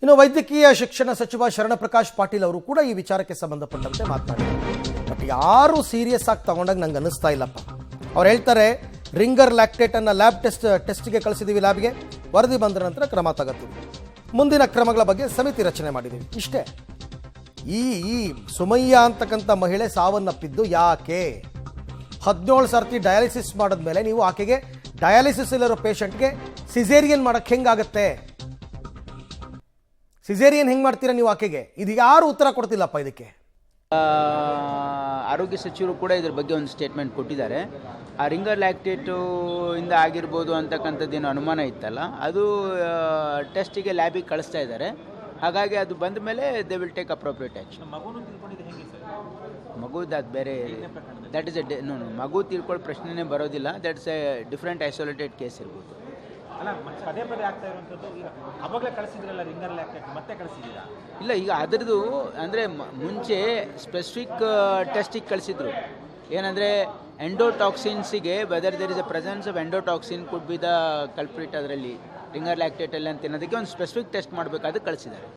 ಇನ್ನು ವೈದ್ಯಕೀಯ ಶಿಕ್ಷಣ ಸಚಿವ ಶರಣಪ್ರಕಾಶ್ ಪಾಟೀಲ್ ಅವರು ಕೂಡ ಈ ವಿಚಾರಕ್ಕೆ ಸಂಬಂಧಪಟ್ಟಂತೆ ಮಾತನಾಡಿದ್ದಾರೆ. ಬಟ್ ಯಾರು ಸೀರಿಯಸ್ ಆಗಿ ತಗೊಂಡಾಗ ನಂಗೆ ಅನ್ನಿಸ್ತಾ ಇಲ್ಲಪ್ಪ. ಅವ್ರು ಹೇಳ್ತಾರೆ ರಿಂಗರ್ ಲ್ಯಾಕ್ಟೇಟ್ ಅನ್ನ ಲ್ಯಾಬ್ ಟೆಸ್ಟ್ಗೆ ಕಳಿಸಿದೀವಿ, ಲ್ಯಾಬ್ಗೆ ವರದಿ ಬಂದ ನಂತರ ಕ್ರಮ ತಗತ್ತೀವಿ, ಮುಂದಿನ ಕ್ರಮಗಳ ಬಗ್ಗೆ ಸಮಿತಿ ರಚನೆ ಮಾಡಿದ್ದೀವಿ. ಇಷ್ಟೇ. ಈ ಸುಮಯ್ಯ ಅಂತಕ್ಕಂಥ ಮಹಿಳೆ ಸಾವನ್ನಪ್ಪಿದ್ದು ಯಾಕೆ? 17 ಸರ್ತಿ ಡಯಾಲಿಸಿಸ್ ಮಾಡಿದ್ಮೇಲೆ ನೀವು ಆಕೆಗೆ ಡಯಾಲಿಸಿಸ್ ಇಲ್ಲಿರೋ ಪೇಷಂಟ್ಗೆ ಸಿಸೇರಿಯನ್ ಮಾಡಕ್ಕೆ ಹೆಂಗಾಗತ್ತೆ? ಸಿಸೇರಿಯನ್ ಹೆಂಗೆ ಮಾಡ್ತೀರಾ ನೀವು ಆಕೆಗೆ? ಇದು ಯಾರು ಉತ್ತರ ಕೊಡ್ತಿಲ್ಲಪ್ಪ ಇದಕ್ಕೆ. ಆರೋಗ್ಯ ಸಚಿವರು ಕೂಡ ಇದ್ರ ಬಗ್ಗೆ ಒಂದು ಸ್ಟೇಟ್ಮೆಂಟ್ ಕೊಟ್ಟಿದ್ದಾರೆ. ಆ ರಿಂಗರ್ ಲ್ಯಾಕ್ಟೇಟು ಇಂದ ಆಗಿರ್ಬೋದು ಅಂತಕ್ಕಂಥದ್ದೇನು ಅನುಮಾನ ಇತ್ತಲ್ಲ, ಅದು ಟೆಸ್ಟಿಗೆ ಲ್ಯಾಬಿಗೆ ಕಳಿಸ್ತಾ ಇದ್ದಾರೆ. ಹಾಗಾಗಿ ಅದು ಬಂದ ಮೇಲೆ they will take appropriate action. ಮಗುದು ಅದು ಬೇರೆ, ದಟ್ ಇಸ್ ಎ ಮಗು ತಿಳ್ಕೊಳ್ಳೋ ಪ್ರಶ್ನೆನೇ ಬರೋದಿಲ್ಲ. That's a different isolated case ಇರ್ಬೋದು. ಅಲ್ಲ, ಪದೇ ಪದೇ ಆಗ್ತಾ ಇರುವಂಥದ್ದು. ಈಗ ಅವಾಗಲೇ ಕಳಿಸಿದ್ರಲ್ಲ ರಿಂಗರ್ ಲ್ಯಾಕ್ಟೇಟ್, ಮತ್ತೆ ಕಳಿಸಿದ್ದೀರಾ? ಇಲ್ಲ, ಈಗ ಅದರದ್ದು ಅಂದರೆ ಮುಂಚೆ ಸ್ಪೆಸಿಫಿಕ್ ಟೆಸ್ಟಿಗೆ ಕಳಿಸಿದ್ರು. ಏನಂದರೆ ಎಂಡೋಟಾಕ್ಸಿನ್ಸಿಗೆ whether there is a presence of endotoxin could be the culprit ಅದರಲ್ಲಿ ರಿಂಗರ್ ಲ್ಯಾಕ್ಟೇಟಲ್ಲಿ ಅಂತ ಅನ್ನೋದಕ್ಕೆ ಒಂದು ಸ್ಪೆಸಿಫಿಕ್ ಟೆಸ್ಟ್ ಮಾಡಬೇಕಾದ್ರೆ ಕಳಿಸಿದ್ದಾರೆ.